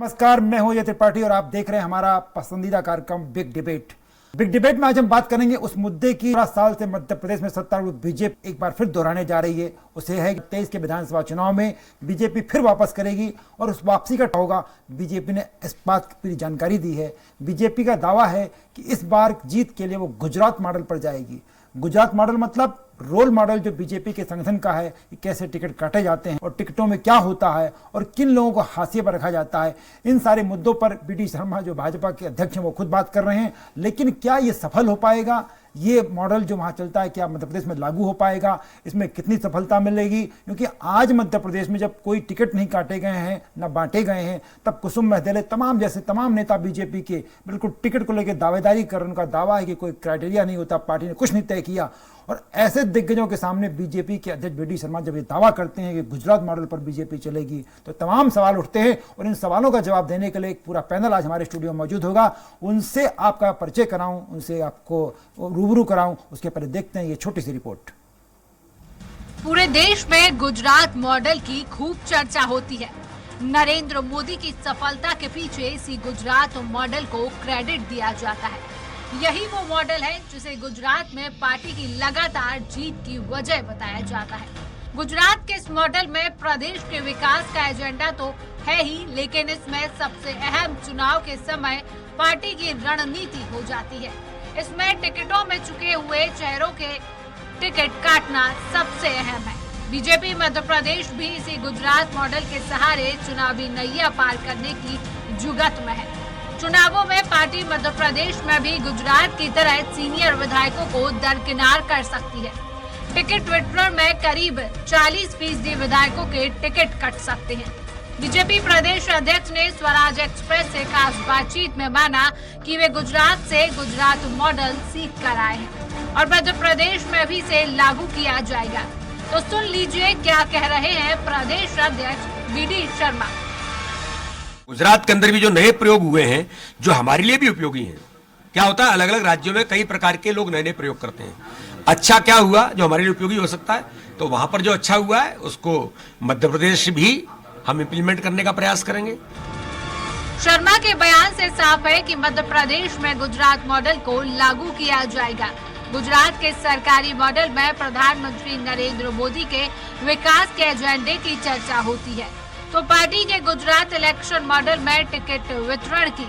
नमस्कार, मैं हूं अजय त्रिपाठी और आप देख रहे हैं हमारा पसंदीदा कार्यक्रम बिग डिबेट। बिग डिबेट में आज हम बात करेंगे उस मुद्दे की 12 साल से मध्य प्रदेश में सत्तारूढ़ बीजेपी एक बार फिर दोहराने जा रही है। उसे है कि 23 के विधानसभा चुनाव में बीजेपी फिर वापस करेगी और उस वापसी का होगा। बीजेपी ने इस बात की पूरी जानकारी दी है। बीजेपी का दावा है कि इस बार जीत के लिए वो गुजरात मॉडल पर जाएगी। गुजरात मॉडल मतलब रोल मॉडल जो बीजेपी के संगठन का है कि कैसे टिकट काटे जाते हैं और टिकटों में क्या होता है और किन लोगों को हाशिए पर रखा जाता है। इन सारे मुद्दों पर बीडी शर्मा जो भाजपा के अध्यक्ष हैं वो खुद बात कर रहे हैं। लेकिन क्या ये सफल हो पाएगा? ये मॉडल जो वहाँ चलता है क्या मध्य प्रदेश में लागू हो पाएगा? इसमें कितनी सफलता मिलेगी? क्योंकि आज मध्य प्रदेश में जब कोई टिकट नहीं काटे गए हैं, न बांटे गए हैं, तब कुसुम महदेले तमाम नेता बीजेपी के बिल्कुल टिकट को लेकर दावेदारी कर रहे हैं। उनका दावा है कि कोई क्राइटेरिया नहीं होता, पार्टी ने कुछ नहीं तय किया। और ऐसे दिग्गजों के सामने बीजेपी के अध्यक्ष बीडी शर्मा जब ये दावा करते हैं कि गुजरात मॉडल पर बीजेपी चलेगी तो तमाम सवाल उठते हैं। और इन सवालों का जवाब देने के लिए एक पूरा पैनल आज हमारे स्टूडियो में मौजूद होगा। उनसे आपका परिचय कराऊं, उनसे आपको रूबरू कराऊं, उसके पहले देखते हैं ये छोटी सी रिपोर्ट। पूरे देश में गुजरात मॉडल की खूब चर्चा होती है। नरेंद्र मोदी की सफलता के पीछे इसी गुजरात मॉडल को क्रेडिट दिया जाता है। यही वो मॉडल है जिसे गुजरात में पार्टी की लगातार जीत की वजह बताया जाता है। गुजरात के इस मॉडल में प्रदेश के विकास का एजेंडा तो है ही, लेकिन इसमें सबसे अहम चुनाव के समय पार्टी की रणनीति हो जाती है। इसमें टिकटों में चुके हुए चेहरों के टिकट काटना सबसे अहम है। बीजेपी मध्य प्रदेश भी इसी गुजरात मॉडल के सहारे चुनावी नैया पार करने की जुगत में है। चुनावों में पार्टी मध्य प्रदेश में भी गुजरात की तरह सीनियर विधायकों को दरकिनार कर सकती है। टिकट वितरण में करीब 40% विधायकों के टिकट कट सकते हैं। बीजेपी प्रदेश अध्यक्ष ने स्वराज एक्सप्रेस से खास बातचीत में माना कि वे गुजरात से गुजरात मॉडल सीख कर आए हैं और मध्य प्रदेश में भी इसे लागू किया जाएगा। तो सुन लीजिए क्या कह रहे हैं प्रदेश अध्यक्ष बीडी शर्मा। गुजरात के अंदर भी जो नए प्रयोग हुए हैं जो हमारे लिए भी उपयोगी हैं। क्या होता है, अलग अलग राज्यों में कई प्रकार के लोग नए नए प्रयोग करते हैं। अच्छा क्या हुआ जो हमारे लिए उपयोगी हो सकता है, तो वहां पर जो अच्छा हुआ है उसको मध्य प्रदेश भी हम इंप्लीमेंट करने का प्रयास करेंगे। शर्मा के बयान से साफ है कि मध्य प्रदेश में गुजरात मॉडल को लागू किया जाएगा। गुजरात के सरकारी मॉडल में प्रधानमंत्री नरेंद्र मोदी के विकास के एजेंडे की चर्चा होती है, तो पार्टी के गुजरात इलेक्शन मॉडल में टिकट वितरण की।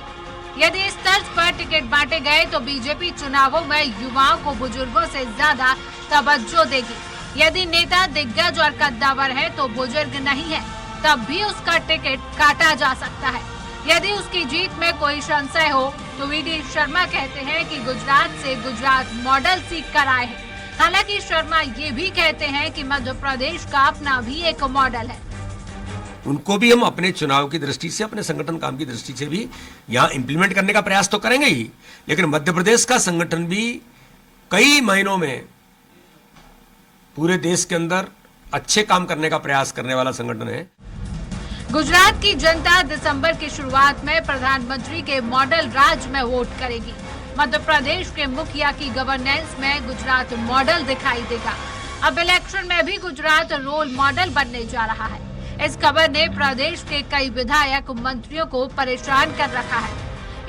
यदि इस तर्ज पर टिकट बांटे गए तो बीजेपी चुनावों में युवाओं को बुजुर्गों से ज्यादा तवज्जो देगी। यदि नेता दिग्गज और कद्दावर है तो बुजुर्ग नहीं है, तब भी उसका टिकट काटा जा सकता है। यदि उसकी जीत में कोई संशय हो तो बीडी शर्मा कहते हैं कि गुजरात से गुजरात मॉडल सीख कर आए हैं। हालांकि शर्मा ये भी कहते हैं कि मध्य प्रदेश का अपना भी एक मॉडल है। उनको भी हम अपने चुनाव की दृष्टि से, अपने संगठन काम की दृष्टि से भी यहाँ इंप्लीमेंट करने का प्रयास तो करेंगे ही, लेकिन मध्य प्रदेश का संगठन भी कई महीनों में पूरे देश के अंदर अच्छे काम करने का प्रयास करने वाला संगठन है। गुजरात की जनता दिसंबर की शुरुआत में प्रधानमंत्री के मॉडल राज में वोट करेगी। मध्य प्रदेश के मुखिया की गवर्नेंस में गुजरात मॉडल दिखाई देगा। अब इलेक्शन में भी गुजरात रोल मॉडल बनने जा रहा है। इस खबर ने प्रदेश के कई विधायक मंत्रियों को परेशान कर रखा है।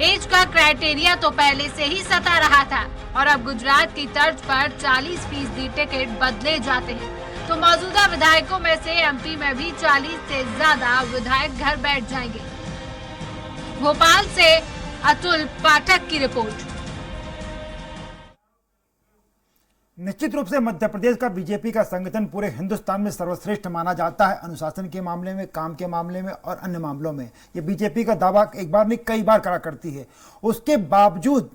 एज का क्राइटेरिया तो पहले से ही सता रहा था और अब गुजरात की तर्ज पर 40% टिकट बदले जाते हैं, तो मौजूदा विधायकों में से एमपी में भी 40 से ज्यादा विधायक घर बैठ जाएंगे। भोपाल से अतुल पाठक की रिपोर्ट। निश्चित रूप से मध्य प्रदेश का बीजेपी का संगठन पूरे हिंदुस्तान में सर्वश्रेष्ठ माना जाता है, अनुशासन के मामले में, काम के मामले में और अन्य मामलों में। ये बीजेपी का दावा एक बार नहीं कई बार करा करती है। उसके बावजूद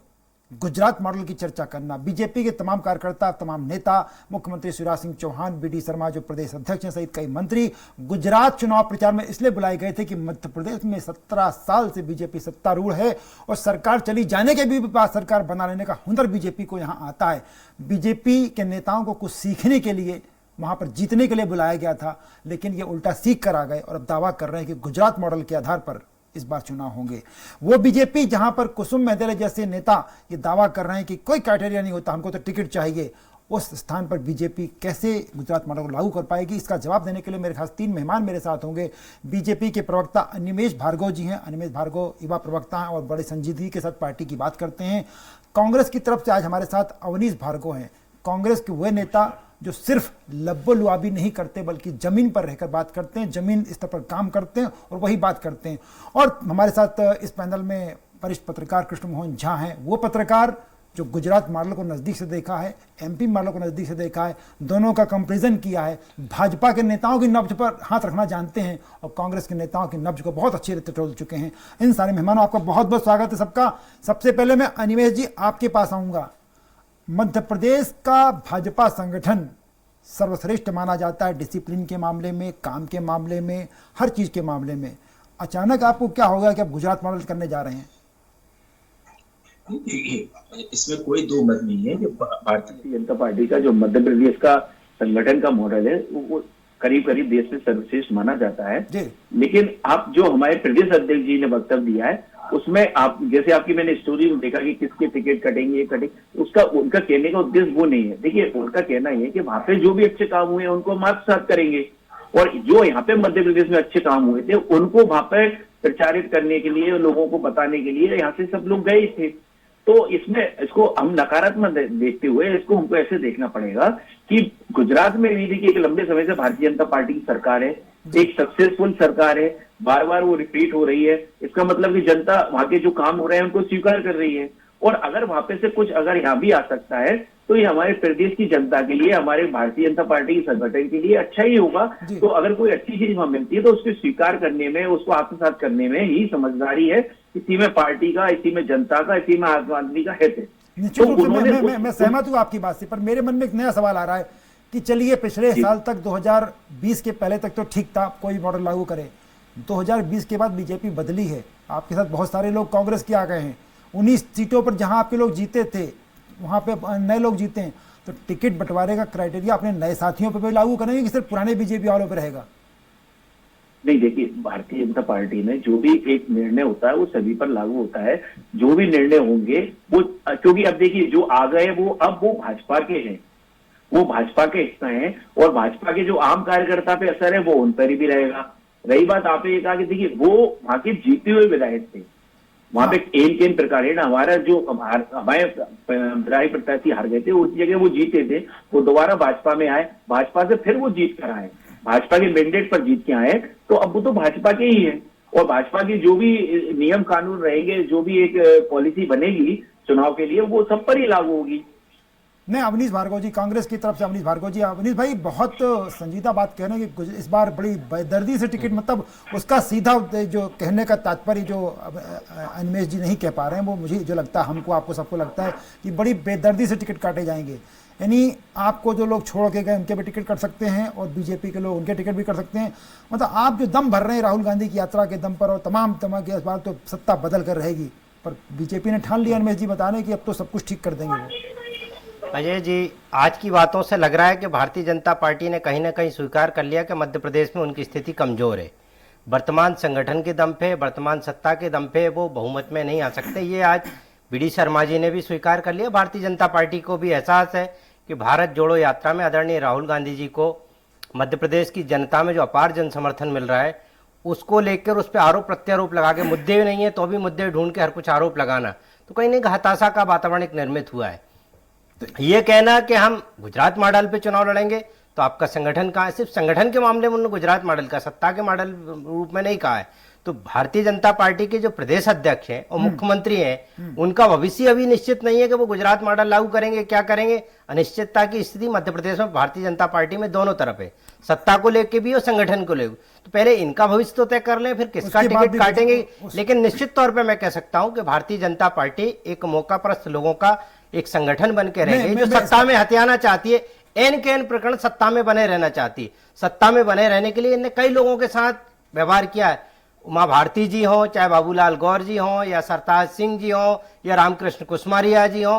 गुजरात मॉडल की चर्चा करना, बीजेपी के तमाम कार्यकर्ता, तमाम नेता, मुख्यमंत्री शिवराज सिंह चौहान, बीडी शर्मा जो प्रदेश अध्यक्ष हैं सहित कई मंत्री गुजरात चुनाव प्रचार में इसलिए बुलाए गए थे कि मध्य प्रदेश में 17 साल से बीजेपी सत्तारूढ़ है और सरकार चली जाने के भी बाद सरकार बना लेने का हुनर बीजेपी को यहाँ आता है। बीजेपी के नेताओं को कुछ सीखने के लिए वहां पर जीतने के लिए बुलाया गया था, लेकिन ये उल्टा सीख कर आ गए और अब दावा कर रहे हैं कि गुजरात मॉडल के आधार पर इस बार चुनाव होंगे। वो बीजेपी जहां पर कुसुम महदेले जैसे नेता ये दावा कर रहे हैं कि कोई क्राइटेरिया नहीं होता, हमको तो टिकट चाहिए, उस स्थान पर बीजेपी कैसे गुजरात मॉडल को लागू कर पाएगी, इसका जवाब देने के लिए मेरे खास 3 मेहमान मेरे साथ होंगे। बीजेपी के प्रवक्ता अनिमेष भार्गव जी हैं। अनिमेष भार्गव युवा प्रवक्ता हैं और बड़े संजीदगी के साथ पार्टी की बात करते हैं। कांग्रेस की तरफ से आज हमारे साथ अवनीश भार्गव हैं। कांग्रेस के वे नेता जो सिर्फ लब्बो-लुआबी नहीं करते बल्कि जमीन पर रहकर बात करते हैं, जमीन स्तर पर काम करते हैं और वही बात करते हैं। और हमारे साथ इस पैनल में वरिष्ठ पत्रकार कृष्ण मोहन झा हैं, वो पत्रकार जो गुजरात मॉडल को नज़दीक से देखा है, एमपी मॉडल को नज़दीक से देखा है, दोनों का कंपैरिजन किया है, भाजपा के नेताओं की नब्ज पर हाथ रखना जानते हैं और कांग्रेस के नेताओं की नब्ज को बहुत अच्छी रीति टोल चुके हैं। इन सारे मेहमानों आपका बहुत बहुत स्वागत है सबका। सबसे पहले मैं अनिमेष जी आपके पास आऊँगा। मध्य प्रदेश का भाजपा संगठन सर्वश्रेष्ठ माना जाता है डिसिप्लिन के मामले में, काम के मामले में, हर चीज़ के मामले में। अचानक आपको क्या होगा कि आप गुजरात मॉडल करने जा रहे हैं? इसमें कोई दो मत नहीं है कि भारतीय जनता पार्टी का जो मध्य प्रदेश का संगठन का मॉडल है वो करीब करीब देश में सर्वश्रेष्ठ माना जाता है। लेकिन आप जो हमारे प्रदेश अध्यक्ष जी ने वक्तव्य दिया है उसमें आप जैसे आपकी मैंने स्टोरी में देखा कि किसके टिकट कटेंगे उसका उनका कहने का उद्देश्य वो नहीं है। देखिए उनका कहना है कि वहां पे जो भी अच्छे काम हुए उनको हम आत्मसात करेंगे और जो यहाँ पे मध्य प्रदेश में अच्छे काम हुए थे उनको वहां पे प्रचारित करने के लिए, लोगों को बताने के लिए यहाँ से सब लोग गए थे। तो इसमें इसको हम नकारात्मक देखते हुए इसको हमको ऐसे देखना पड़ेगा कि गुजरात में भी देखिए एक लंबे समय से भारतीय जनता पार्टी की सरकार है, एक सक्सेसफुल सरकार है, बार बार वो रिपीट हो रही है। इसका मतलब कि जनता वहां के जो काम हो रहे हैं उनको स्वीकार कर रही है और अगर वहां पे से कुछ अगर यहाँ भी आ सकता है तो ये हमारे प्रदेश की जनता के लिए, हमारे भारतीय जनता पार्टी के संगठन के लिए अच्छा ही होगा। तो अगर कोई अच्छी चीज वहां मिलती है तो उसको स्वीकार करने में, उसको आत्मसात करने में ही समझदारी है। इसी में पार्टी का, इसी में जनता का, इसी में आम आदमी का हित है। निश्चित रूप से मैं सहमत हूँ आपकी बात से, पर मेरे मन में एक नया सवाल आ रहा है कि चलिए पिछले साल तक 2020 के पहले तक तो ठीक था, कोई मॉडल लागू करे। 2020 के बाद बीजेपी बदली है, आपके साथ बहुत सारे लोग कांग्रेस के आ गए हैं। 19 सीटों पर जहां आपके लोग जीते थे वहां पे नए लोग जीते हैं, तो टिकट बंटवारे का क्राइटेरिया अपने नए साथियों पर भी लागू करेंगे कि सिर्फ पुराने बीजेपी वालों पर रहेगा? नहीं, देखिए भारतीय जनता पार्टी में जो भी एक निर्णय होता है वो सभी पर लागू होता है। जो भी निर्णय होंगे वो, क्योंकि अब देखिए जो आ गए वो अब वो भाजपा के हैं, वो भाजपा के हिस्सा हैं और भाजपा के जो आम कार्यकर्ता पे असर है वो उन पर भी रहेगा। रही बात आपने ये कहा कि देखिए वो वहां के जीते हुए विधायक थे, वहां पे केन प्रकार है ना, हमारा जो हमारे विधायक प्रत्याशी हार गए थे उस जगह वो जीते थे, वो दोबारा भाजपा में आए, भाजपा से फिर वो जीत कर आए, भाजपा के मैंडेट पर जीत के आए। तो अब वो तो भाजपा के ही है और भाजपा की जो भी नियम कानून रहेंगे, जो भी एक पॉलिसी बनेगी चुनाव के लिए वो सब पर ही लागू होगी। नहीं, अवनीश भार्गव जी कांग्रेस की तरफ से, अवनीश भार्गव जी, अवनीश भाई बहुत संजीदा बात कह रहे हैं कि इस बार बड़ी बेदर्दी से टिकट, मतलब उसका सीधा जो कहने का तात्पर्य जो अनिमेष जी नहीं कह पा रहे हैं वो मुझे जो लगता है, हमको आपको सबको लगता है कि बड़ी बेदर्दी से टिकट काटे जाएंगे। यानी आपको जो लोग छोड़ के गए उनके भी टिकट कट सकते हैं और बीजेपी के लोग उनके टिकट भी कर सकते हैं। मतलब आप जो दम भर रहे हैं राहुल गांधी की यात्रा के दम पर और तमाम के इस बार तो सत्ता बदल कर रहेगी, पर बीजेपी ने ठान लिया अनिमेष जी बताने कि अब तो सब कुछ ठीक कर देंगे वो। अजय जी, आज की बातों से लग रहा है कि भारतीय जनता पार्टी ने कहीं ना कहीं स्वीकार कर लिया कि मध्य प्रदेश में उनकी स्थिति कमजोर है। वर्तमान संगठन के दम पे, वर्तमान सत्ता के दम पे वो बहुमत में नहीं आ सकते। ये आज बीडी शर्मा जी ने भी स्वीकार कर लिया। भारतीय जनता पार्टी को भी एहसास है कि भारत जोड़ो यात्रा में आदरणीय राहुल गांधी जी को मध्य प्रदेश की जनता में जो अपार जन समर्थन मिल रहा है उसको लेकर उस पर आरोप प्रत्यारोप लगा के, मुद्दे नहीं है तो भी मुद्दे ढूंढ के हर कुछ आरोप लगाना, तो कहीं ना कहीं हताशा का वातावरण एक निर्मित हुआ है। तो ये कहना कि हम गुजरात मॉडल पे चुनाव लड़ेंगे तो आपका संगठन कहाँ है? सिर्फ संगठन के मामले में उन्होंने गुजरात मॉडल का, सत्ता के मॉडल रूप में नहीं कहा है। तो भारतीय जनता पार्टी के जो प्रदेश अध्यक्ष हैं और मुख्यमंत्री हैं उनका भविष्य अभी निश्चित नहीं है कि वो गुजरात मॉडल लागू करेंगे, क्या करेंगे। अनिश्चितता की स्थिति मध्य प्रदेश में भारतीय जनता पार्टी में दोनों तरफ है, सत्ता को लेकर भी और संगठन को लेकर। तो पहले इनका भविष्य तो तय कर लें, फिर किसका टिकट काटेंगे। लेकिन निश्चित तौर पर मैं कह सकता हूं कि भारतीय जनता पार्टी एक मौकापरस्त लोगों का एक संगठन बन के रहेगी जो सत्ता में हथियाना चाहती है, एन के एन प्रकरण सत्ता में बने रहना चाहती है। सत्ता में बने रहने के लिए इन्हें कई लोगों के साथ व्यवहार किया है, उमा भारती जी हो, चाहे बाबूलाल गौर जी हो, या सरताज सिंह जी हो, या रामकृष्ण कुशमारिया जी हो,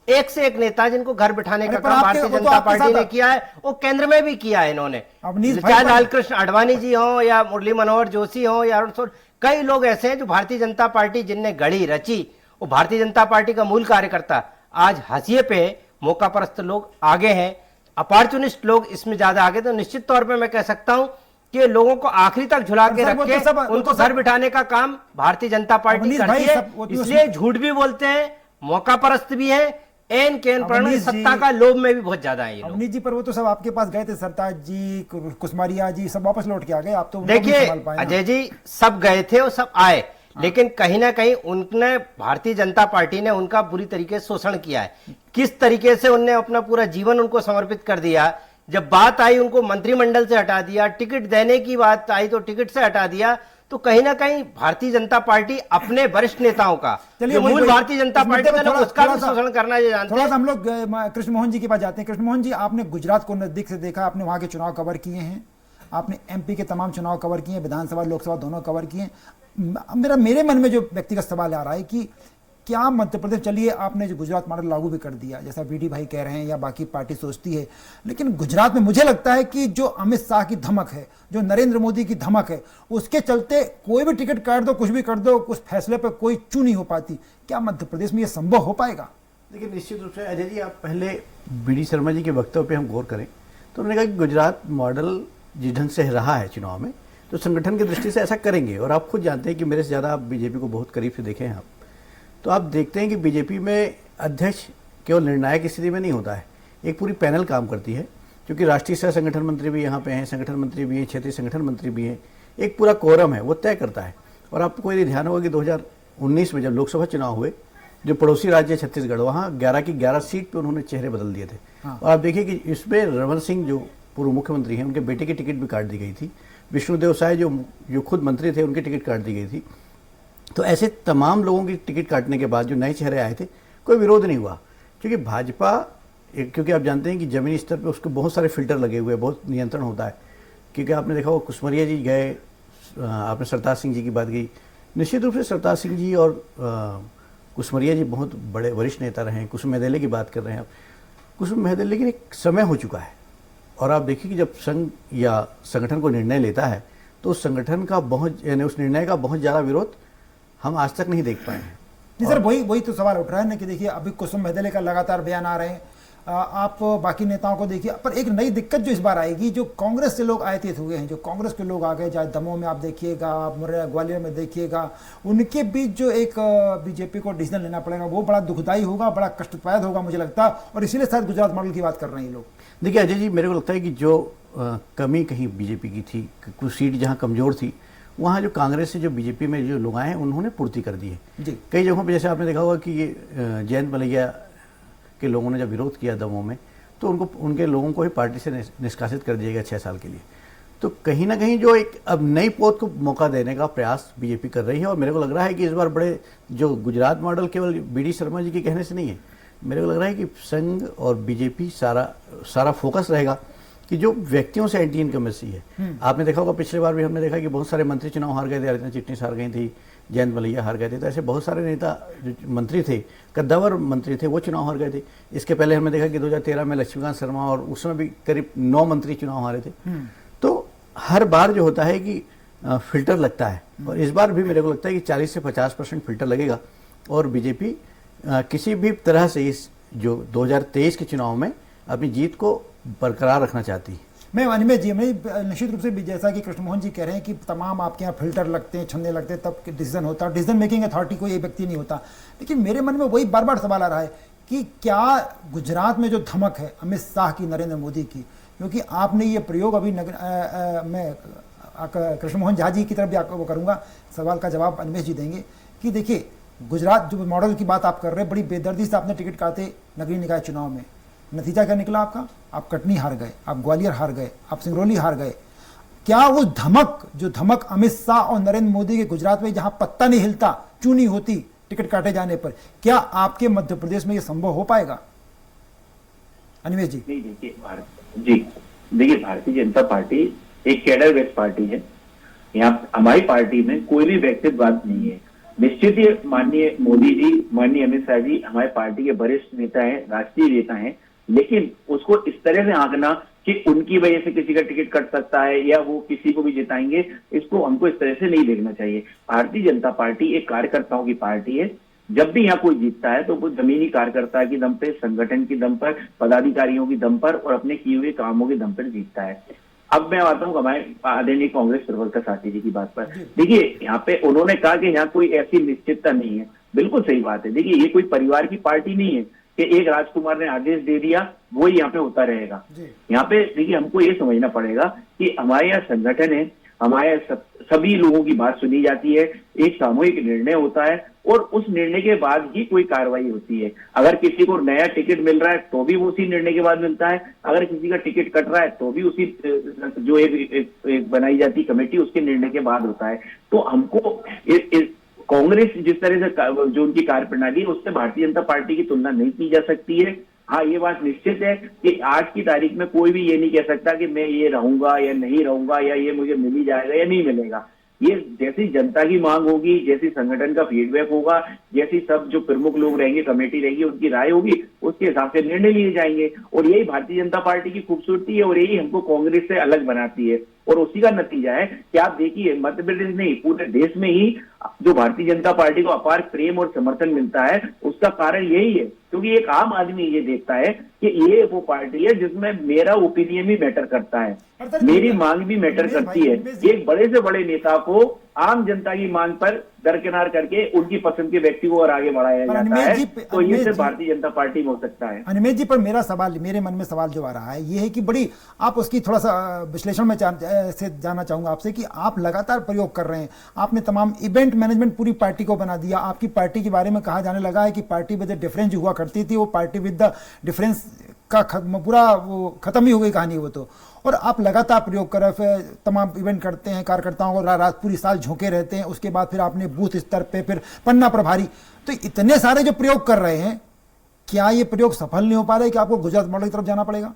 एक से एक नेता जिनको घर बिठाने का काम भारतीय जनता पार्टी ने किया है, वो केंद्र में भी किया है इन्होंने। चाहे लालकृष्ण आडवाणी जी हो या मुरली मनोहर जोशी हो या कई लोग ऐसे हैं जो भारतीय जनता पार्टी जिनने गढ़ी रची, वो भारतीय जनता पार्टी का मूल कार्यकर्ता आज हाशिए पे मौका परस्त लोग आगे हैं, अपॉर्चुनिस्ट लोग इसमें ज्यादा आगे। तो निश्चित तौर पे मैं कह सकता हूं कि लोगों को आखिरी तक झुला के रख के उनको घर बिठाने का काम भारतीय जनता पार्टी करती है। इसलिए झूठ भी बोलते हैं, मौका परस्त भी है, एन केन प्रणव सत्ता का लोभ में भी बहुत ज्यादा है ये लोग। अवनीश जी, पर वो तो सब आपके पास गए थे, सरताज जी, कुसमारिया जी, सब वापस लौट के आ गए। आप तो देखिए अजय जी, सब गए थे और सब आए, लेकिन कहीं ना कहीं उनने, भारतीय जनता पार्टी ने उनका बुरी तरीके से शोषण किया है। किस तरीके से उनने अपना पूरा जीवन उनको समर्पित कर दिया। जब बात आई उनको मंत्रिमंडल से हटा दिया, टिकट देने की बात आई तो टिकट से हटा दिया। तो कहीं ना कहीं भारतीय जनता पार्टी अपने वरिष्ठ नेताओं का, जो मूल भारतीय जनता पार्टी का, उसका भी शोषण करना ये जानते हैं। थोड़ा सा हम लोग कृष्ण मोहन जी के पास जाते हैं। कृष्ण मोहन जी, आपने गुजरात को नजदीक से देखा, आपने वहां के चुनाव कवर किए हैं, आपने एमपी के तमाम चुनाव कवर किए हैं, विधानसभा लोकसभा दोनों कवर किए हैं। मेरे मन में जो व्यक्तिगत सवाल आ रहा है कि क्या मध्य प्रदेश, चलिए आपने जो गुजरात मॉडल लागू भी कर दिया जैसा बीडी भाई कह रहे हैं या बाकी पार्टी सोचती है, लेकिन गुजरात में मुझे लगता है कि जो अमित शाह की धमक है, जो नरेंद्र मोदी की धमक है, उसके चलते कोई भी टिकट काट दो, कुछ भी कर दो, उस फैसले पर कोई चू नहीं हो पाती। क्या मध्य प्रदेश में ये संभव हो पाएगा? देखिए निश्चित रूप से अजय जी, आप पहले बीडी शर्मा जी के वक्तव्य पे हम गौर करें तो उन्होंने कहा कि गुजरात मॉडल जिस ढंग से रहा है चुनाव में, तो संगठन की दृष्टि से ऐसा करेंगे। और आप खुद जानते हैं कि मेरे से ज़्यादा आप बीजेपी को बहुत करीब से देखे हैं आप, तो आप देखते हैं कि बीजेपी में अध्यक्ष केवल निर्णायक स्थिति में नहीं होता है, एक पूरी पैनल काम करती है, क्योंकि राष्ट्रीय सह संगठन मंत्री भी यहाँ पे हैं, संगठन मंत्री भी हैं, क्षेत्रीय संगठन मंत्री भी हैं, एक पूरा कोरम है वो तय करता है। और आपको यदि ध्यान होगा कि 2019 में जब लोकसभा चुनाव हुए, जो पड़ोसी राज्य छत्तीसगढ़, वहाँ 11 की 11 सीट पे उन्होंने चेहरे बदल दिए थे। और आप देखिए कि इसमें रमन सिंह जो पूर्व मुख्यमंत्री हैं, उनके बेटे की टिकट भी काट दी गई थी। विष्णुदेव साय जो खुद मंत्री थे, उनकी टिकट काट दी गई थी। तो ऐसे तमाम लोगों की टिकट काटने के बाद जो नए चेहरे आए थे, कोई विरोध नहीं हुआ, क्योंकि भाजपा, क्योंकि आप जानते हैं कि जमीनी स्तर पे उसको बहुत सारे फिल्टर लगे हुए हैं, बहुत नियंत्रण होता है। क्योंकि आपने देखा वो कुसमरिया जी गए, आपने सरताज सिंह जी की बात की, निश्चित रूप से सरताज सिंह जी और कुसमरिया जी बहुत बड़े वरिष्ठ नेता रहे हैं। कुसुम महदेले की बात कर रहे हैं आप, कुसुम महदेले, लेकिन एक समय हो चुका है। और आप देखिए कि जब संघ या संगठन को निर्णय लेता है तो उस संगठन का बहुत, यानी उस निर्णय का बहुत ज़्यादा विरोध हम आज तक नहीं देख पाए हैं। नहीं सर, वही तो सवाल उठ रहा है ना कि देखिए अभी कुसुम महदेले का लगातार बयान आ रहे हैं, आप बाकी नेताओं को देखिए। पर एक नई दिक्कत जो इस बार आएगी, जो कांग्रेस से लोग आयतित हुए हैं, जो कांग्रेस के लोग आ गए, चाहे दमोह में आप देखिएगा, मुरैना ग्वालियर में देखिएगा, उनके बीच जो एक बीजेपी को डिसीजन लेना पड़ेगा, वो बड़ा दुखदायी होगा, बड़ा कष्टप्रद होगा मुझे लगता है। और इसीलिए शायद गुजरात मॉडल की बात कर रहे हैं लोग। देखिए अजय जी, मेरे को लगता है कि जो कमी कहीं बीजेपी की थी, कुछ सीट जहाँ कमजोर थी, वहाँ जो कांग्रेस से जो बीजेपी में जो लोग आए हैं उन्होंने पूर्ति कर दी है। कई जगहों पे जैसे आपने देखा होगा कि ये जयंत मलैया के लोगों ने जब विरोध किया दमोह में, तो उनके लोगों को ही पार्टी से निष्कासित कर दिया गया 6 साल के लिए। तो कहीं ना कहीं जो एक अब नई पौध को मौका देने का प्रयास बीजेपी कर रही है। और मेरे को लग रहा है कि इस बार बड़े जो गुजरात मॉडल केवल बीडी शर्मा जी के कहने से नहीं है, मेरे को लग रहा है कि संघ और बीजेपी सारा फोकस रहेगा कि जो व्यक्तियों से एंटी इनकमेंसी है। आपने देखा होगा पिछले बार भी हमने देखा कि बहुत सारे मंत्री चुनाव हार गए थे, अर्चना चिटनीस हार गई थी, जयंत मलैया हार गए थे। तो ऐसे बहुत सारे नेता जो मंत्री थे, कद्दावर मंत्री थे, वो चुनाव हार गए थे। इसके पहले हमने देखा कि 2013 में लक्ष्मीकांत शर्मा, और उस समय भी करीब 9 मंत्री चुनाव हारे थे। तो हर बार जो होता है कि फिल्टर लगता है, और इस बार भी मेरे को लगता है कि 40 से 50% फिल्टर लगेगा। और बीजेपी किसी भी तरह से इस जो 2023 के चुनाव में अपनी जीत को बरकरार रखना चाहती है। मैं अनिमेश जी, मैं निश्चित रूप से जैसा कि कृष्ण मोहन जी कह रहे हैं कि तमाम आपके यहाँ फिल्टर लगते हैं, छन्ने लगते हैं, तब डिसीजन होता है। डिसीजन मेकिंग अथॉरिटी कोई एक व्यक्ति नहीं होता। लेकिन मेरे मन में वही बार बार सवाल आ रहा है कि क्या गुजरात में जो धमक है अमित शाह की, नरेंद्र मोदी की, क्योंकि आपने ये प्रयोग अभी मैं कृष्ण मोहन झा जी की तरफ भी वो करूँगा, सवाल का जवाब अनिमेश जी देंगे कि देखिए गुजरात जो मॉडल की बात आप कर रहे हैं, बड़ी बेदर्दी से आपने टिकट काटे नगरीय निकाय चुनाव में, नतीजा क्या निकला आपका? आप कटनी हार गए, आप ग्वालियर हार गए, आप सिंगरौली हार गए। क्या वो धमक अमित शाह और नरेंद्र मोदी के गुजरात में, जहां पत्ता नहीं हिलता, चू नहीं होती टिकट काटे जाने पर, क्या आपके मध्य प्रदेश में ये संभव हो पाएगा? अनिमेश जी। नहीं, देखिए भारतीय जनता पार्टी एक कैडर बेस्ड पार्टी है। यहाँ हमारी पार्टी में कोई भी व्यक्तिगत नहीं है। निश्चित ही माननीय मोदी जी, माननीय अमित शाह जी हमारे पार्टी के वरिष्ठ नेता हैं, राष्ट्रीय नेता हैं, लेकिन उसको इस तरह से आंकना कि उनकी वजह से किसी का टिकट कट सकता है या वो किसी को भी जिताएंगे, इसको हमको इस तरह से नहीं देखना चाहिए। भारतीय जनता पार्टी एक कार्यकर्ताओं की पार्टी है। जब भी यहाँ कोई जीतता है तो वो जमीनी कार्यकर्ता की दम पे, संगठन की दम पर, पदाधिकारियों की दम पर और अपने किए हुए कामों के दम पर जीतता है। अब मैं आता हूँ हमारे आदरणीय कांग्रेस प्रवक्ता साथी जी की बात पर। देखिए, यहाँ पे उन्होंने कहा कि यहाँ कोई ऐसी निश्चितता नहीं है। बिल्कुल सही बात है। देखिए, ये कोई परिवार की पार्टी नहीं है कि एक राजकुमार ने आदेश दे दिया वही यहाँ पे होता रहेगा। यहाँ पे देखिए, हमको ये समझना पड़ेगा कि हमारे यहाँ संगठन है, हमारे सभी लोगों की बात सुनी जाती है, एक सामूहिक निर्णय होता है और उस निर्णय के बाद ही कोई कार्रवाई होती है। अगर किसी को नया टिकट मिल रहा है तो भी वो उसी निर्णय के बाद मिलता है, अगर किसी का टिकट कट रहा है तो भी उसी जो एक बनाई जाती कमेटी उसके निर्णय के बाद होता है। तो हमको कांग्रेस जिस तरह से जो उनकी कार्यप्रणाली है उससे भारतीय जनता पार्टी की तुलना नहीं की जा सकती है। हाँ, ये बात निश्चित है कि आज की तारीख में कोई भी ये नहीं कह सकता कि मैं ये रहूंगा या नहीं रहूंगा या ये मुझे मिल ही जाएगा या नहीं मिलेगा। ये जैसी जनता की मांग होगी, जैसी संगठन का फीडबैक होगा, जैसी सब जो प्रमुख लोग रहेंगे, कमेटी रहेगी, उनकी राय होगी, उसके हिसाब से निर्णय लिए जाएंगे। और यही भारतीय जनता पार्टी की खूबसूरती है और यही हमको कांग्रेस से अलग बनाती है। और उसी का नतीजा है कि आप देखिए, मध्य प्रदेश नहीं पूरे देश में ही जो भारतीय जनता पार्टी को अपार प्रेम और समर्थन मिलता है उसका कारण यही है, क्योंकि एक आम आदमी ये देखता है कि ये वो पार्टी है जिसमें मेरा ओपिनियन भी मैटर करता है, मेरी मांग भी मैटर करती है। एक बड़े से बड़े नेता को आम जनता की मांग पर दरकिनार करके उनकी पसंद के व्यक्ति को और आगे बढ़ाया जाता है, तो ये सिर्फ भारतीय जनता पार्टी में हो सकता है। अनिमेश जी, पर मेरे मन में सवाल जो आ रहा है ये है कि बड़ी आप उसकी थोड़ा सा विश्लेषण में से जानना चाहूंगा आपसे कि आप लगातार प्रयोग कर रहे हैं, आपने तमाम इवेंट मैनेजमेंट पूरी पार्टी को बना दिया, आपकी पार्टी के बारे में कहा जाने लगा है कि पार्टी विद द डिफरेंस हुआ करती थी वो पार्टी विद द डिफरेंस का पूरा वो खत्म ही हो गई कहानी वो तो। और आप लगातार प्रयोग कर रहे हैं, तमाम इवेंट करते हैं, कार्यकर्ताओं को रात पूरी साल झोंके रहते हैं, उसके बाद फिर आपने बूथ स्तर पे फिर पन्ना प्रभारी, तो इतने सारे जो प्रयोग कर रहे हैं, क्या ये प्रयोग सफल नहीं हो पा रहे कि आपको गुजरात मॉडल की तरफ जाना पड़ेगा?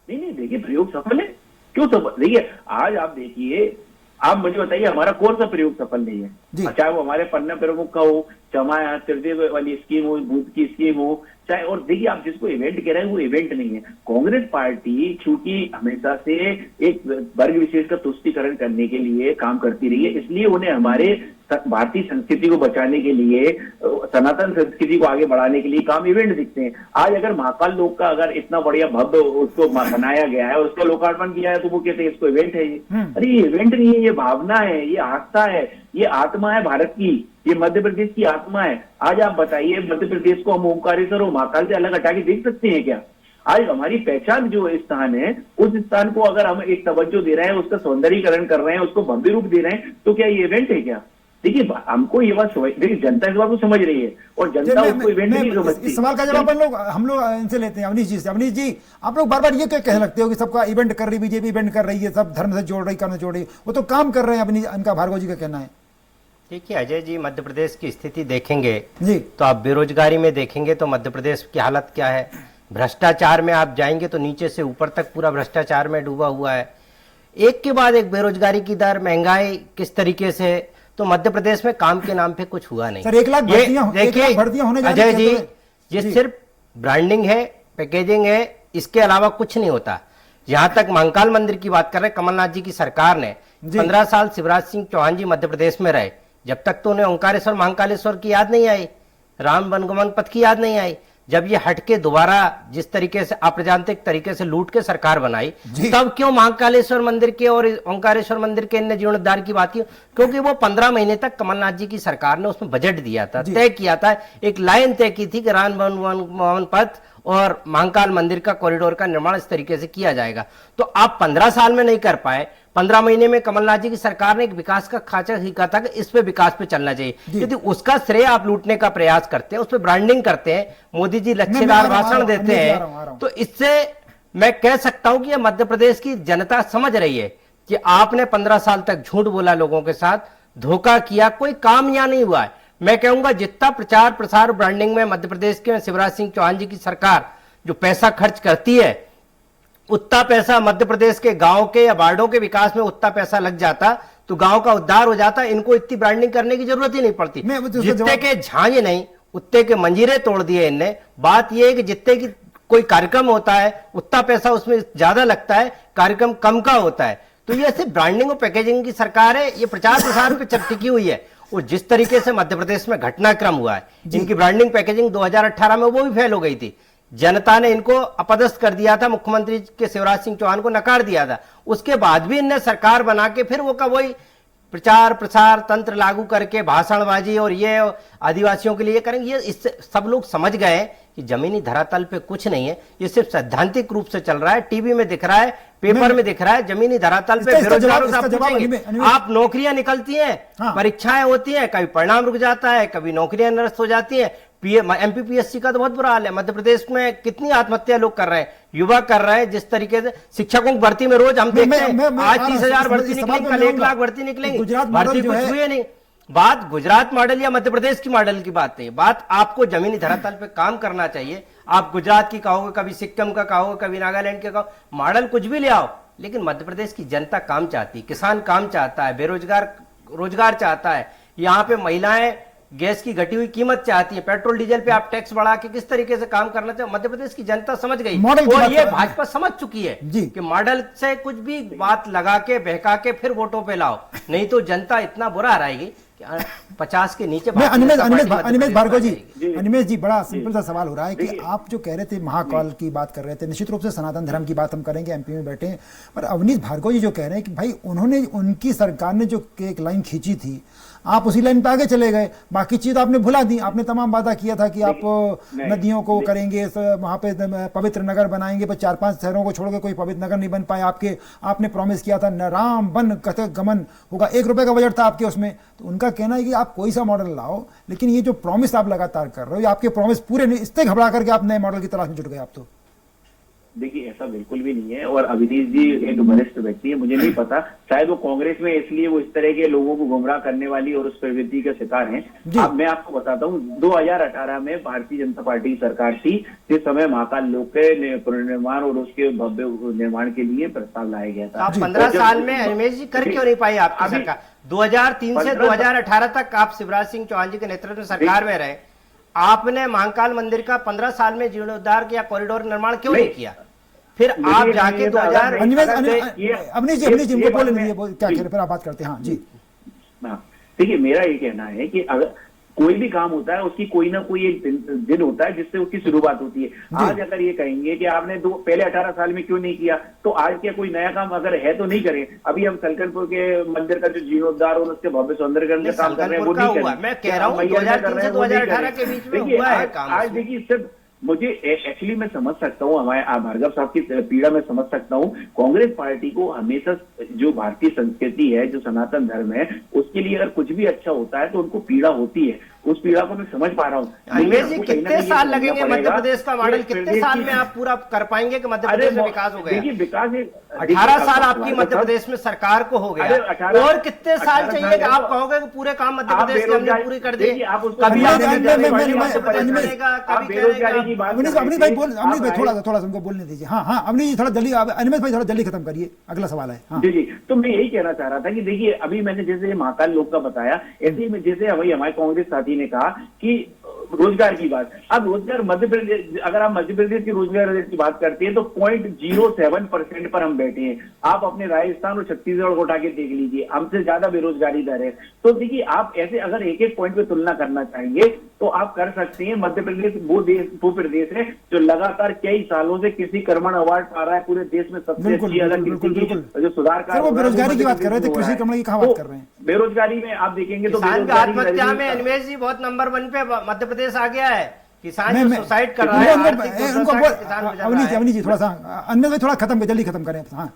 नहीं, देखिए प्रयोग सफल है, क्यों सफल? देखिए, आज आप देखिए, आप मुझे बताइए हमारा कौन सा प्रयोग सफल नहीं है? चाहे वो हमारे पन्ना प्रमुख का हो, चमाया तृतीय वाली स्कीम हो, बूथ की स्कीम हो, चाहे, और देखिए आप जिसको इवेंट कह रहे हैं वो इवेंट नहीं है। कांग्रेस पार्टी चूंकि हमेशा से एक वर्ग विशेष का तुष्टीकरण करने के लिए काम करती रही है, इसलिए उन्हें हमारे भारतीय संस्कृति को बचाने के लिए, सनातन संस्कृति को आगे बढ़ाने के लिए काम इवेंट दिखते हैं। आज अगर महाकाल लोक का अगर इतना बढ़िया भव्य उसको बनाया गया है और उसका लोकार्पण किया है तो वो कहते हैं इसको इवेंट है। ये अरे ये इवेंट नहीं है, ये भावना है, ये आस्था है, ये आत्मा है भारत की, ये मध्य प्रदेश की आत्मा है। आज आप बताइए, मध्य प्रदेश को हम ओमकारेश्वर और महाकाल से अलग हटा के देख सकते हैं क्या? आज हमारी पहचान जो स्थान है, उस स्थान को अगर हम एक तवज्जो दे रहे हैं, उसका सौंदर्यीकरण कर रहे हैं, उसको भव्य रूप दे रहे हैं, तो क्या ये इवेंट है क्या? देखिए, हमको ये बात देखिए, जनता इस बात को समझ रही है और जनता उसको इवेंट नहीं समझती। इस सवाल का जवाब हम लोग इनसे लेते हैं, अवनीश जी से। अवनीश जी, आप लोग बार बार ये क्या कहने लगते हो कि सबका इवेंट कर रही, बीजेपी इवेंट कर रही है, सब धर्म से जोड़ रही, कर्म से जोड़ रही, वो तो काम कर रहे हैं। अवनीश, इनका भार्गव जी का कहना है। देखिए अजय जी, मध्य प्रदेश की स्थिति देखेंगे जी तो आप बेरोजगारी में देखेंगे तो मध्य प्रदेश की हालत क्या है, भ्रष्टाचार में आप जाएंगे तो नीचे से ऊपर तक पूरा भ्रष्टाचार में डूबा हुआ है। एक के बाद एक बेरोजगारी की दर, महंगाई किस तरीके से, तो मध्य प्रदेश में काम के नाम पे कुछ हुआ नहीं। सर, 1 लाख भर्तियां होने जा रही हैं। अजय जी, ये सिर्फ ब्रांडिंग है, पैकेजिंग है, इसके अलावा कुछ नहीं होता। जहां तक महाकाल मंदिर की बात कर रहे हैं, कमलनाथ जी की सरकार ने 15 साल शिवराज सिंह चौहान जी मध्य प्रदेश में रहे, जब तक तो उन्हें ओंकारेश्वर महाकालेश्वर की याद नहीं आई, राम वनगमन पथ की याद नहीं आई। जब ये हटके दोबारा जिस तरीके से अप्रजातांत्रिक तरीके से लूट के सरकार बनाई, तब क्यों महाकालेश्वर मंदिर के और ओंकारेश्वर मंदिर के अन्य जीर्णोद्धार की बात की? क्योंकि वो 15 महीने तक कमलनाथ जी की सरकार ने उसमें बजट दिया था, तय किया था, एक लाइन तय की थी कि राम वनगमन पथ और महाकाल मंदिर का कॉरिडोर का निर्माण इस तरीके से किया जाएगा। तो आप 15 साल में नहीं कर पाए, 15 महीने में कमलनाथ जी की सरकार ने एक विकास का खाचा खींचा था कि इस पे विकास पे चलना चाहिए। यदि उसका श्रेय आप लूटने का प्रयास करते हैं, उस पे ब्रांडिंग करते हैं, मोदी जी लच्छेदार भाषण देते हैं, तो इससे मैं कह सकता हूं कि यह मध्य प्रदेश की जनता समझ रही है कि आपने 15 साल तक झूठ बोला, लोगों के साथ धोखा किया, कोई काम यहां नहीं हुआ है। मैं कहूंगा जितना प्रचार प्रसार ब्रांडिंग में मध्य प्रदेश के शिवराज सिंह चौहान जी की सरकार जो पैसा खर्च करती है, उतना पैसा मध्य प्रदेश के गांव के या वार्डों के विकास में उतना पैसा लग जाता तो गांव का उद्धार हो जाता। इनको इतनी ब्रांडिंग करने की जरूरत ही नहीं पड़ती। जितने के झांझ नहीं, उतने के मंजीरे तोड़ दिए इनने। बात यह है कि जितने की कोई कार्यक्रम होता है उतना पैसा उसमें ज्यादा लगता है, कार्यक्रम कम का होता है। तो ये सिर्फ ब्रांडिंग और पैकेजिंग की सरकार है, ये प्रचार प्रसार पे टिकी हुई है। वो जिस तरीके से मध्य प्रदेश में घटनाक्रम हुआ है, इनकी ब्रांडिंग पैकेजिंग 2018 में वो भी फेल हो गई थी। जनता ने इनको अपदस्थ कर दिया था, मुख्यमंत्री के शिवराज सिंह चौहान को नकार दिया था। उसके बाद भी इनने सरकार बना के फिर वो का वही प्रचार प्रसार तंत्र लागू करके भाषणबाजी और ये आदिवासियों के लिए करेंगे। ये इससे सब लोग समझ गए कि जमीनी धरातल पे कुछ नहीं है, ये सिर्फ सैद्धांतिक रूप से चल रहा है, टीवी में दिख रहा है, पेपर में दिख रहा है। जमीनी धरातल पे बेरोजगारों से आप पूछेंगे, आप नौकरियां निकलती हैं, परीक्षाएं होती हैं, कभी परिणाम रुक जाता है, कभी नौकरियां निरस्त हो जाती हैं। एमपीपीएससी का तो बहुत बुरा हाल है। मध्य प्रदेश में कितनी आत्महत्या लोग कर रहे हैं, युवा कर रहे हैं। जिस तरीके से शिक्षकों की भर्ती में रोज हम देखते हैं, आज 30,000 भर्ती निकलेंगी, कल 1 लाख भर्ती निकलेंगी, भर्ती कुछ हुई नहीं। बात गुजरात मॉडल या मध्य प्रदेश की मॉडल की बात नहीं, बात आपको जमीनी धरातल पे काम करना चाहिए। आप गुजरात की कहोगे, कभी सिक्किम का कहोगे, कभी नागालैंड के कहो, मॉडल कुछ भी ले आओ, लेकिन मध्य प्रदेश की जनता काम चाहती है, किसान काम चाहता है, बेरोजगार रोजगार चाहता है। यहाँ पे महिलाएं गैस की घटी हुई कीमत चाहती है, पेट्रोल डीजल पे आप टैक्स बढ़ा के किस तरीके से काम करना चाहिए, मध्य प्रदेश की जनता समझ गई। और ये भाजपा समझ चुकी है कि मॉडल से कुछ भी बात लगा के बहका के फिर वोटों पे लाओ, नहीं तो जनता इतना बुरा हराएगी 50 के नीचे। अनिमेश भार्गव जी, अनिमेश जी, बड़ा सिंपल सा सवाल हो रहा है कि आप जो कह रहे थे महाकाल की बात कर रहे थे, निश्चित रूप से सनातन धर्म की बात हम करेंगे, एमपी में बैठे हैं, पर अवनीश भार्गव जी जो कह रहे हैं कि भाई उन्होंने, उनकी सरकार ने जो एक लाइन खींची थी, आप उसी लाइन पे आगे चले गए, बाकी चीज आपने भुला दी। आपने तमाम वादा किया था कि आप नदियों को करेंगे, वहां पे पवित्र नगर बनाएंगे, पर 4-5 शहरों को छोड़ के कोई पवित्र नगर नहीं बन पाए। आपने प्रॉमिस किया था न राम बन कथ गमन होगा, 1 रुपए का बजट था आपके उसमें। तो उनका कहना है कि आप कोई सा मॉडल लाओ, लेकिन ये जो प्रॉमिस आप लगातार कर रहे हो, ये आपके प्रॉमिस पूरे नहीं, इससे घबरा करके आप नए मॉडल की तलाश में जुट गए आप तो। देखिए, ऐसा बिल्कुल भी नहीं है। और अवनीश जी एक वरिष्ठ व्यक्ति है, मुझे नहीं पता, शायद वो कांग्रेस में इसलिए वो इस तरह के लोगों को गुमराह करने वाली और उस प्रवृत्ति का शिकार हैं। अब मैं आपको बताता हूँ, 2018 में भारतीय जनता पार्टी की सरकार थी, जिस समय महाकाल लोक के पुनर्निर्माण और उसके भव्य निर्माण के लिए प्रस्ताव लाया गया था। 15 साल में अनिमेश जी कर क्यों नहीं पाई आपकी सरकार? 2003 से 2018 तक आप शिवराज सिंह चौहान जी के नेतृत्व में सरकार में रहे, आपने महाकाल मंदिर का 15 साल में जीर्णोद्धार किया, कॉरिडोर निर्माण क्यों नहीं किया? फिर आप जाके 2000 अवनीश जी उनको बोले नहीं, क्या कह रहे, फिर आप बात करते हैं। हाँ जी, देखिए, मेरा ये कहना है कि अगर कोई भी काम होता है, उसकी कोई ना कोई एक दिन होता है जिससे उसकी शुरुआत होती है। आज अगर ये कहेंगे कि आपने पहले 18 साल में क्यों नहीं किया, तो आज क्या कोई नया काम अगर है तो नहीं करें। अभी हम सलकनपुर के मंदिर का जो जीर्णोद्धार और उसके भव्य सौंदर्यीकरण का काम कर रहे हैं, वो नहीं करें। मैं कह रहा हूँ 2003 से 2018 के बीच में हुआ है काम। आज देखिए, सिर्फ मुझे एक्चुअली मैं समझ सकता हूँ, हमारे भार्गव साहब की पीड़ा में समझ सकता हूँ। कांग्रेस पार्टी को हमेशा जो भारतीय संस्कृति है, जो सनातन धर्म है, उसके लिए अगर कुछ भी अच्छा होता है तो उनको पीड़ा होती है। उस पीड़ा को मैं समझ पा रहा हूँ। अनिमेश जी, कितने साल लगेंगे मध्य प्रदेश का मॉडल, कितने साल में आप पूरा कर पाएंगे कि मध्य प्रदेश में विकास हो गया? विकास 18 साल आपकी मध्य प्रदेश में सरकार को हो गया, और कितने साल चाहिए कि आप कहोगे कि पूरे काम मध्य प्रदेश के हमने पूरे कर दिए? कभी अवनीश भाई थोड़ा उनको बोलने दीजिए। हाँ, अवनीश जी थोड़ा जल्दी, अनिमेश भाई थोड़ा जल्दी खत्म करिए, अगला सवाल है। हाँ जी, तो मैं यही कहना चाह रहा था कि देखिए, अभी मैंने जैसे महाकाल लोक का बताया, ऐसे ही जैसे हमारे कांग्रेस साथी ने कहा कि रोजगार की बात। अब रोजगार मध्य प्रदेश, अगर आप मध्य प्रदेश की रोजगार की बात करते हैं तो 0.07% पर हम बैठे हैं। आप अपने राजस्थान और छत्तीसगढ़ को उठा के देख लीजिए, हमसे ज्यादा बेरोजगारी दर है। तो देखिए, आप ऐसे अगर एक पॉइंट पे तुलना करना चाहेंगे तो आप कर सकते हैं। मध्य प्रदेश वो प्रदेश है जो लगातार कई सालों से कृषि कर्मण अवार्ड पा रहा है, पूरे देश में सबसे अच्छी अगर कृषि जो सुधार का। बेरोजगारी की बात कर रहे थे, कृषि कर्मण की कहाँ बात कर रहे हैं? बेरोजगारी में आप देखेंगे तो आत्महत्या में अनिमेश जी बहुत नंबर 1 पे मध्य प्रदेश आ गया है। किसान सुसाइड कर रहा है, अवनीश जी थोड़ा सा, अनिमेश भाई थोड़ा खत्म, जल्दी खत्म करें। हाँ,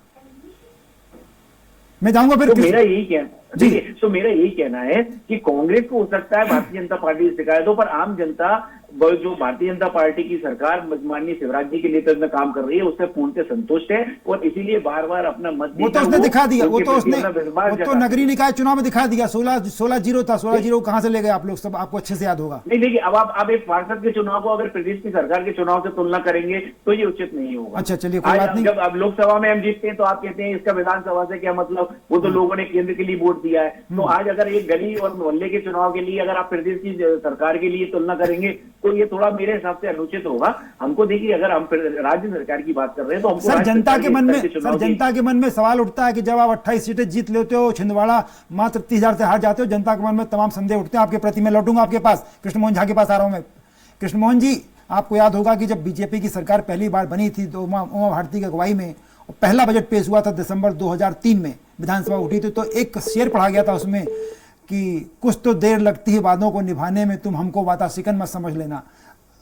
मैं जाऊंगा फिर। मेरा यही कहना जी, तो मेरा यही कहना है कि कांग्रेस को हो सकता है भारतीय जनता पार्टी की शिकायत हो, पर आम जनता जो भारतीय जनता पार्टी की सरकार माननीय शिवराज जी के नेतृत्व में काम कर रही है, उससे पूर्णतः संतुष्ट है और इसीलिए बार बार अपना मत वो तो उसने दिखा दिया, वो तो नगरीय निकाय चुनाव में दिखा दिया। 16-0 था, 16-0 कहां से ले गए आप लोग, सब आपको अच्छे से याद होगा। नहीं देखिए, अब आप एक पार्षद के चुनाव को अगर प्रदेश की सरकार के चुनाव से तुलना करेंगे तो ये उचित नहीं होगा। अच्छा, चलिए, कोई बात नहीं। जब अब लोकसभा में हम जीतते हैं तो आप कहते हैं इसका विधानसभा से क्या मतलब, वो तो लोगों ने केंद्र के लिए वोट दिया है। तो आज अगर एक गली और मोहल्ले के चुनाव के लिए अगर आप प्रदेश की सरकार के लिए तुलना करेंगे तो ये थोड़ा मेरे हिसाब से अनुचित होगा। हमको देखिए, अगर हम राज्य सरकार की बात कर रहे हैं तो हमको सर जनता के मन में सवाल उठता है कि जब आप 28 सीटें जीत लेते हो, छिंदवाड़ा मात्र 30,000 से हार जाते हो, जनता के मन में तमाम संदेह उठते हैं आपके प्रति। मैं लौटूंगा आपके पास, कृष्ण मोहन झा के पास आ रहा हूं मैं। कृष्ण मोहन जी, आपको याद होगा कि जब बीजेपी की सरकार पहली बार बनी थी तो उमा भारती की अगुवाई में पहला बजट पेश हुआ था दिसंबर 2003 में, विधानसभा उठी थी, तो एक शेर पढ़ा गया था उसमें कि कुछ तो देर लगती है वादों को निभाने में, तुम हमको वादा शिकन मत समझ लेना।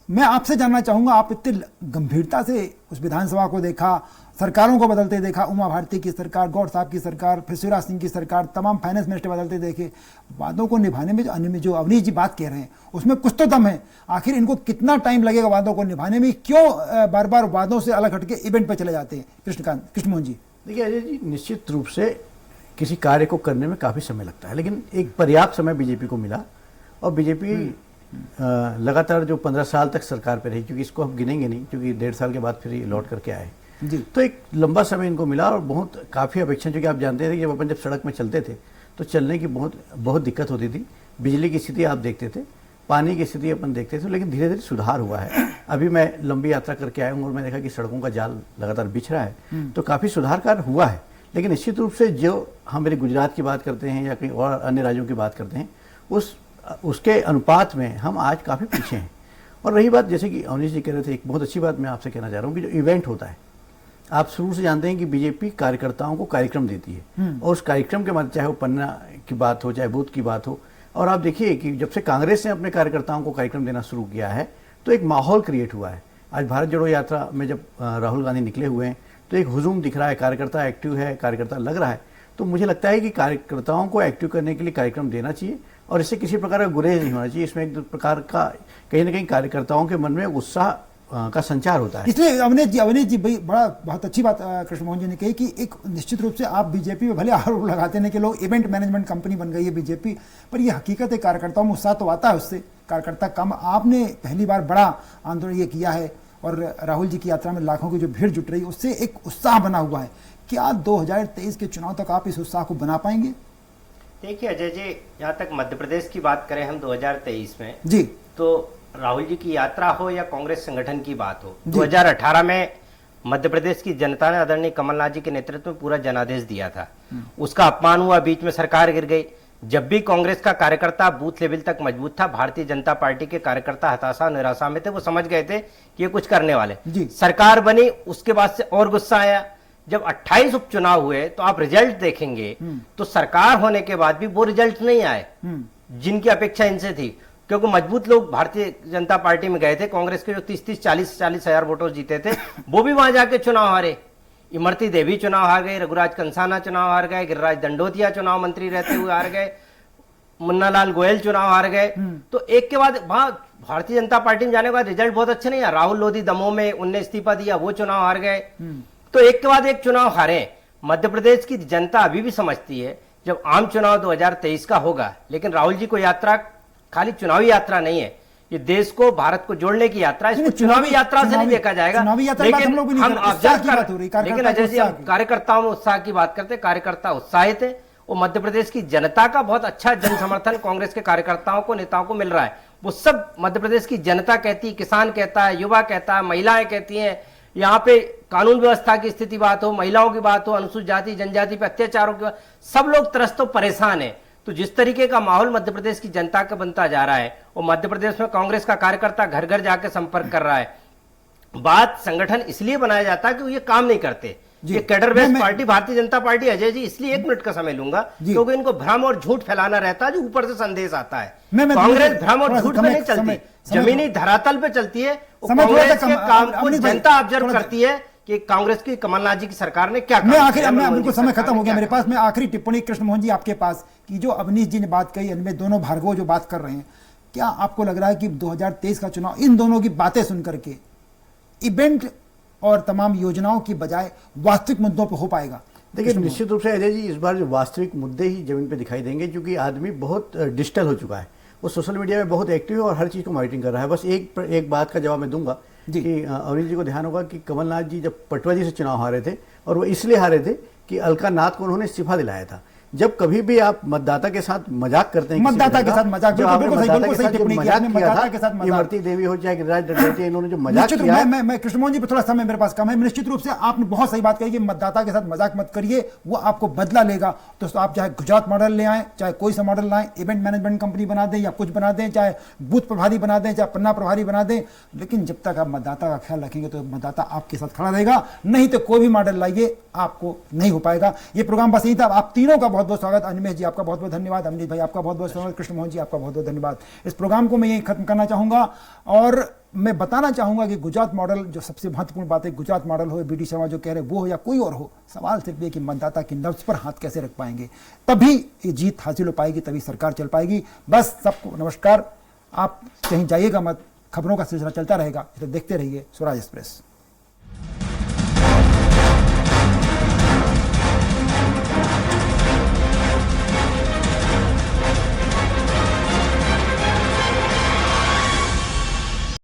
मैं आपसे जानना चाहूंगा, आप इतनी गंभीरता से उस विधानसभा को देखा, सरकारों को बदलते देखा, उमा भारती की सरकार, गौड़ साहब की सरकार, फिर शिवराज सिंह की सरकार, तमाम फाइनेंस मिनिस्टर बदलते देखे, वादों को निभाने में जो अवनीश जी बात कह रहे हैं उसमें कुछ तो दम है। आखिर इनको कितना टाइम लगेगा वादों को निभाने में? क्यों बार बार वादों से अलग हटके इवेंट पर चले जाते हैं? कृष्ण मोहन जी। देखिए अजय जी, निश्चित रूप से किसी कार्य को करने में काफ़ी समय लगता है, लेकिन एक पर्याप्त समय बीजेपी को मिला और बीजेपी लगातार जो 15 साल तक सरकार पे रही, क्योंकि इसको हम गिनेंगे नहीं क्योंकि 1.5 साल के बाद फिर ये लौट करके आए जी, तो एक लंबा समय इनको मिला और बहुत काफ़ी अपेक्षा, क्योंकि आप जानते थे कि जब अपन जब सड़क में चलते थे तो चलने की बहुत दिक्कत होती थी। बिजली की स्थिति आप देखते थे, पानी की स्थिति अपन देखते थे, लेकिन धीरे धीरे सुधार हुआ है। अभी मैं लंबी यात्रा करके आया हूँ और मैं देखा कि सड़कों का जाल लगातार बिछ रहा है, तो काफ़ी सुधार कार्य हुआ है। लेकिन निश्चित रूप से जो हम मेरे गुजरात की बात करते हैं या कहीं और अन्य राज्यों की बात करते हैं, उसके अनुपात में हम आज काफ़ी पीछे हैं। और रही बात, जैसे कि अवनीश जी कह रहे थे, एक बहुत अच्छी बात मैं आपसे कहना चाह रहा हूँ कि जो इवेंट होता है, आप शुरू से जानते हैं कि बीजेपी कार्यकर्ताओं को कार्यक्रम देती है और उस कार्यक्रम के माध्यम, चाहे वो पन्ना की बात हो, चाहे बूथ की बात हो, और आप देखिए कि जब से कांग्रेस ने अपने कार्यकर्ताओं को कार्यक्रम देना शुरू किया है तो एक माहौल क्रिएट हुआ है। आज भारत जोड़ो यात्रा में जब राहुल गांधी निकले हुए हैं तो एक हुजूम दिख रहा है, कार्यकर्ता एक्टिव है, कार्यकर्ता लग रहा है। तो मुझे लगता है कि कार्यकर्ताओं को एक्टिव करने के लिए कार्यक्रम देना चाहिए और इससे किसी प्रकार का गुरेज नहीं होना चाहिए। इसमें एक प्रकार का कहीं ना कहीं कार्यकर्ताओं के मन में उत्साह का संचार होता है। इसलिए अवनीश जी बहुत अच्छी बात कृष्ण मोहन जी ने कही कि एक निश्चित रूप से आप बीजेपी में भले आरोप लगाते हैं कि लोग इवेंट मैनेजमेंट कंपनी बन गई है बीजेपी, पर यह हकीकत है कार्यकर्ताओं में उत्साह तो आता है, उससे कार्यकर्ता कम। आपने पहली बार बड़ा आंदोलन ये किया है और राहुल जी की यात्रा में लाखों की जो भीड़ जुट रही, उससे एक उत्साह बना हुआ है। क्या 2023 के चुनाव तक आप इस उत्साह को बना पाएंगे? देखिए अजय जी, यहाँ तक मध्य प्रदेश की बात करें हम 2023 में जी, तो राहुल जी की यात्रा हो या कांग्रेस संगठन की बात हो, 2018 में मध्य प्रदेश की जनता ने आदरणीय कमलनाथ जी के नेतृत्व में पूरा जनादेश दिया था। उसका अपमान हुआ, बीच में सरकार गिर गई। जब भी कांग्रेस का कार्यकर्ता बूथ लेवल तक मजबूत था, भारतीय जनता पार्टी के कार्यकर्ता हताशा निराशा में थे। वो समझ गए थे कि ये कुछ करने वाले। सरकार बनी, उसके बाद से और गुस्सा आया। जब 28 उपचुनाव हुए तो आप रिजल्ट देखेंगे तो सरकार होने के बाद भी वो रिजल्ट नहीं आए जिनकी अपेक्षा इनसे थी, क्योंकि मजबूत लोग भारतीय जनता पार्टी में गए थे। कांग्रेस के जो 30-40 हजार वोटर्स जीते थे वो भी वहां जाके चुनाव हारे। इमरती देवी चुनाव हार गए, रघुराज कंसाना चुनाव हार गए, गिरिराज दंडोतिया चुनाव मंत्री रहते हुए हार गए, मुन्नालाल गोयल चुनाव हार गए। तो एक के बाद वहां भारतीय जनता पार्टी में जाने के बाद रिजल्ट बहुत अच्छे नहीं आया। राहुल लोधी दमोह में उनने इस्तीफा दिया, वो चुनाव हार गए। तो एक के बाद एक चुनाव हारे। मध्य प्रदेश की जनता अभी भी समझती है जब आम चुनाव 2023 का होगा, लेकिन राहुल जी को यात्रा खाली चुनावी यात्रा नहीं है, ये देश को, भारत को जोड़ने की यात्रा। इसको चुनावी यात्रा से नहीं देखा जाएगा, लेकिन हम लेकिन अजय जी, हम कार्यकर्ताओं में उत्साह की बात करते हैं। कार्यकर्ता उत्साहित है। वो मध्य प्रदेश की जनता का बहुत अच्छा जन समर्थन कांग्रेस के कार्यकर्ताओं को, नेताओं को मिल रहा है। वो सब मध्य प्रदेश की जनता कहती है, किसान कहता है, युवा कहता है, महिलाएं कहती हैं। यहाँ पे कानून व्यवस्था की स्थिति बात हो, महिलाओं की बात हो, अनुसूचित जाति जनजाति पे अत्याचारों की बात, सब लोग त्रस्त हो, परेशान है। तो जिस तरीके का माहौल मध्य प्रदेश की जनता का बनता जा रहा है, वो मध्य प्रदेश में कांग्रेस का कार्यकर्ता घर घर जाके संपर्क कर रहा है। बात संगठन इसलिए बनाया जाता है कि ये काम नहीं करते। ये cadre based party Bharatiya Janata party. Ajay ji, इसलिए 1 मिनट का समय लूंगा क्योंकि इनको भ्रम और झूठ फैलाना रहता है, जो ऊपर से संदेश आता है। कांग्रेस भ्रम और झूठ में नहीं चलती, जमीनी धरातल पे चलती है। कांग्रेस के काम को जनता ऑब्जर्व करती है कि कांग्रेस की, कमलनाथ जी की सरकार ने क्या किया। बिल्कुल समय खत्म हो गया मेरे पास। मैं आखिरी टिप्पणी कृष्ण मोहन जी आपके पास कि जो अवनीश जी ने बात कही, इनमें दोनों भार्गव जो बात कर रहे हैं, क्या आपको लग रहा है कि 2023 का चुनाव इन दोनों की बातें सुनकर के इवेंट और तमाम योजनाओं की बजाय वास्तविक मुद्दों पर हो पाएगा? देखिए, निश्चित रूप से अजय जी, इस बार जो वास्तविक मुद्दे ही जमीन पे दिखाई देंगे, क्योंकि आदमी बहुत डिजिटल हो चुका है। वो सोशल मीडिया में बहुत एक्टिव है और हर चीज़ को मॉनिटरिंग कर रहा है। बस एक बात का जवाब मैं दूंगा कि अवनीश जी को ध्यान होगा कि कमलनाथ जी जब पटवा जी से चुनाव हारे थे, और वो इसलिए हारे थे कि अलका नाथ को उन्होंने इस्तीफा दिलाया था। जब कभी भी आप मतदाता के साथ मजाक करते हैं, मतदाता के साथ मजाक, जो आपने बिल्कुल मतदाता के सही साथ जो टिप्पणी की मजाक आपने, किया मतदाता के साथ था, मजाक। इमरती देवी हो चाहे गिरिराज दंडोतिया, इन्होंने जो मजाक निश्चित किया, मैं कृष्णमोहन जी पर थोड़ा समय मेरे पास कम है, निश्चित रूप से आपने बहुत सही बात कही कि मतदाता के साथ मजाक मत करिए, वो आपको बदला लेगा। तो आप चाहे गुजरात मॉडल ले आए, चाहे कोई सा मॉडल लाएं, इवेंट मैनेजमेंट कंपनी बना दें या कुछ बना दें, चाहे बूथ प्रभारी बना दें, चाहे पन्ना प्रभारी बना दें, लेकिन जब तक आप मतदाता का ख्याल रखेंगे तो मतदाता आपके साथ खड़ा रहेगा। नहीं तो कोई भी मॉडल लाइए, आपको नहीं हो पाएगा। ये प्रोग्राम बस यही था। आप तीनों का बहुत बहुत स्वागत। अनिमेश जी आपका बहुत बहुत धन्यवाद, अमनीत भाई आपका बहुत बहुत स्वागत, कृष्णमोहन जी आपका बहुत बहुत धन्यवाद। इस प्रोग्राम को मैं यही खत्म करना चाहूंगा और मैं बताना चाहूंगा कि गुजरात मॉडल जो सबसे महत्वपूर्ण बात है, गुजरात मॉडल हो, बीडी शर्मा जो कह रहे वो हो या कोई और हो, सवाल सिर्फ ये कि मतदाता की नब्ज पर हाथ कैसे रख पाएंगे, तभी ये जीत हासिल हो पाएगी, तभी सरकार चल पाएगी। बस सबको नमस्कार। आप कहीं जाइएगा मत, खबरों का सिलसिला चलता रहेगा, इसे देखते रहिए स्वराज एक्सप्रेस।